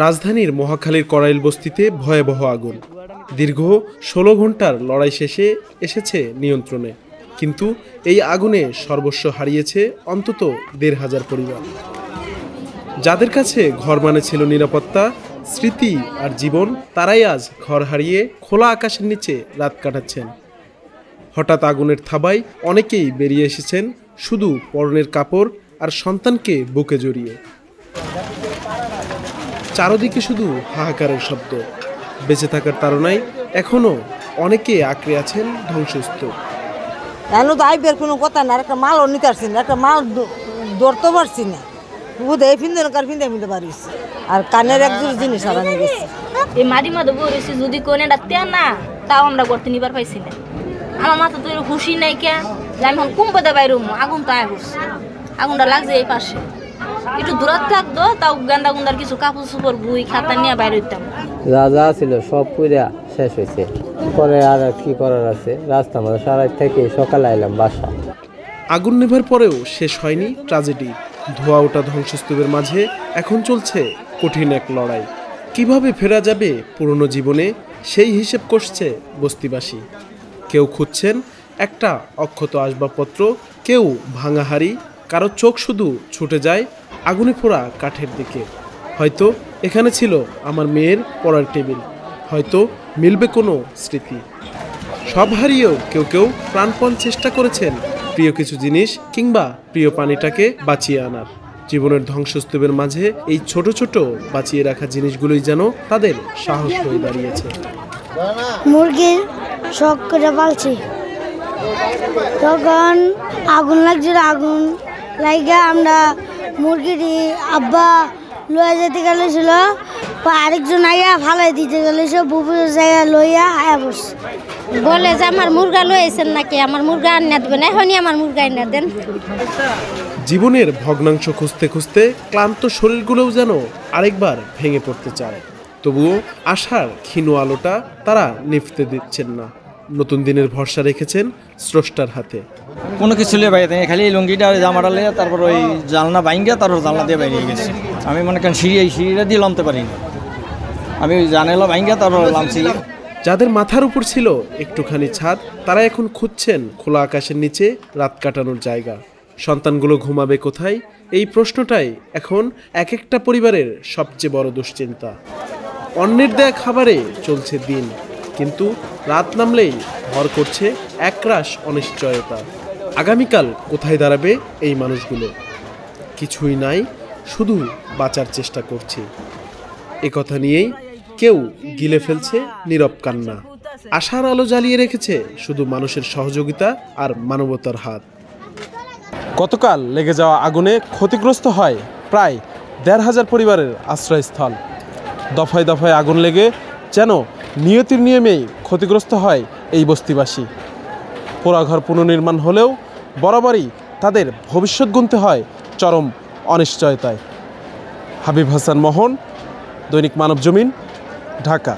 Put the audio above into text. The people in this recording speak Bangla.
রাজধানীর মহাখালীর কড়াইল বস্তিতে ভয়াবহ আগুন। দীর্ঘ ১৬ ঘন্টার লড়াই শেষে এসেছে নিয়ন্ত্রণে, কিন্তু এই আগুনে সর্বস্ব হারিয়েছে অন্তত ১৫০০ পরিবার। যাদের কাছে ঘর মানে ছিল নিরাপত্তা, স্মৃতি আর জীবন, তারাই আজ ঘর হারিয়ে খোলা আকাশের নিচে রাত কাটাচ্ছেন। হঠাৎ আগুনের থাবায় অনেকেই বেরিয়ে এসেছেন শুধু পরনের কাপড় আর সন্তানকে বুকে জড়িয়ে। চারদিকে শুধু হাহাকারের শব্দ। বেঁচে থাকার তাড়নায় এখনো অনেকে আঁকড়ে আছেন ধ্বংসস্তূপ। এখনো তো আইবের কোনো কথা না, একটা মালও নিতে পারছি না, একটা মাল ধরতে পারছি না। বোধহয় ফিনতে পারিস আর কানের একজোড় জিনিস হারানো গেছে। এই মাটি মাদে বলেছি যদি কোনে ডাকতে না, তাও আমরা করতে নিবার পাইছি না। আমার মাথা তো খুশি নাই কে যে আমি এখন কুম্পদে বাইরে আগুন তো করছে, আগুনটা লাগছে এই পাশে। একটু দূরাত থাকতো তাও গান্ডা গুন্ডার কিছু কাপড় চোপড় বই খাতা নিয়ে বাইরে হইতাম। যা যা ছিল সব পুরা শেষ হয়েছে, পরে আর কি করার আছে। রাস্তা আমাদের সারাই থেকে সকালে আইলাম বাসা। আগুন নেভার পরেও শেষ হয়নি ট্র্যাজেডি। ধোয়া ওঠা ধ্বংসস্তূপের মাঝে এখন চলছে কঠিন এক লড়াই। কিভাবে ফেরা যাবে পুরনো জীবনে, সেই হিসেব করছে বস্তিবাসী। কেউ খুঁজছেন একটা অক্ষত আসবাবপত্র, কেউ ভাঙা হাড়ি, কারো চোখ শুধু ছুটে যায় আগুনে পোড়া কাঠের দিকে। হয়তো এখানে ছিল আমার মেয়ের পড়ার টেবিল, হয়তো মিলবে কোনো স্মৃতি। সব হারিয়েও কেউ কেউ প্রাণপণ চেষ্টা করেছেন প্রিয় কিছু জিনিস কিংবা প্রিয় পানিটাকে বাঁচিয়ে আনার। জীবনের ধ্বংসস্তূপের মাঝে এই ছোট ছোট বাঁচিয়ে রাখা জিনিসগুলোই যেন তাদের সাহস হয়ে দাঁড়িয়েছে। মুরগির শখ করে পালছি, তখন আগুন লাগছিল। আগুন লাগিয়ে আমরা মুরগিটি আব্বা লইয়া যেতে গেলেছিল, আরেকজন আইয়া ফালাই দিতে গেলেছিল, বুবুর জায়গা লইয়া আয়া বসে বলে যে আমার মুরগা লইয়েছেন নাকি, আমার মুরগা আনিয়া দেবেন, এখনই আমার মুরগা আনিয়া দেন। জীবনের ভগ্নাংশ খুঁজতে খুঁজতে ক্লান্ত শরীরগুলোও যেন আরেকবার ভেঙে পড়তে চায়, তবুও আশার ক্ষীণ আলোটা তারা নিভতে দিচ্ছেন না। নতুন দিনের ভরসা রেখেছেন স্রষ্টার হাতে। কোনো কিছু লিয়ে বাইরে খালি লুঙ্গিটা জামাটা লিয়ে তারপর ওই জানলা বাইঙ্গা তারপর জানলা দিয়ে বাইরে গেছে। আমি মনে করেন সিঁড়িটা দিয়ে নামতে পারি না, আমি ওই জানালা বাইঙ্গা তারপর নামছি। যাদের মাথার উপর ছিল একটুখানি ছাদ, তারা এখন খুঁজছেন খোলা আকাশের নিচে রাত কাটানোর জায়গা। সন্তানগুলো ঘুমাবে কোথায়, এই প্রশ্নটাই এখন এক একটা পরিবারের সবচেয়ে বড় দুশ্চিন্তা। অন্যের দেয়া খাবারে চলছে দিন, কিন্তু রাত নামলেই ভর করছে একরাশ অনিশ্চয়তা। আগামীকাল কোথায় দাঁড়াবে এই মানুষগুলো? কিছুই নাই, শুধু বাঁচার চেষ্টা করছি। একথা নিয়েই কেউ গিলে ফেলছে নীরব কান্না। আশার আলো জ্বালিয়ে রেখেছে শুধু মানুষের সহযোগিতা আর মানবতার হাত। গতকাল লেগে যাওয়া আগুনে ক্ষতিগ্রস্ত হয় প্রায় ১৫০০ পরিবারের আশ্রয়স্থল। দফায় দফায় আগুন লেগে যেন নিয়তির নিয়মেই ক্ষতিগ্রস্ত হয় এই বস্তিবাসী। পোড়াঘর পুনর্নির্মাণ হলেও বরাবরই তাদের ভবিষ্যৎ গুনতে হয় চরম অনিশ্চয়তায়। হাবিব হাসান মোহন, দৈনিক মানবজমিন, ঢাকা।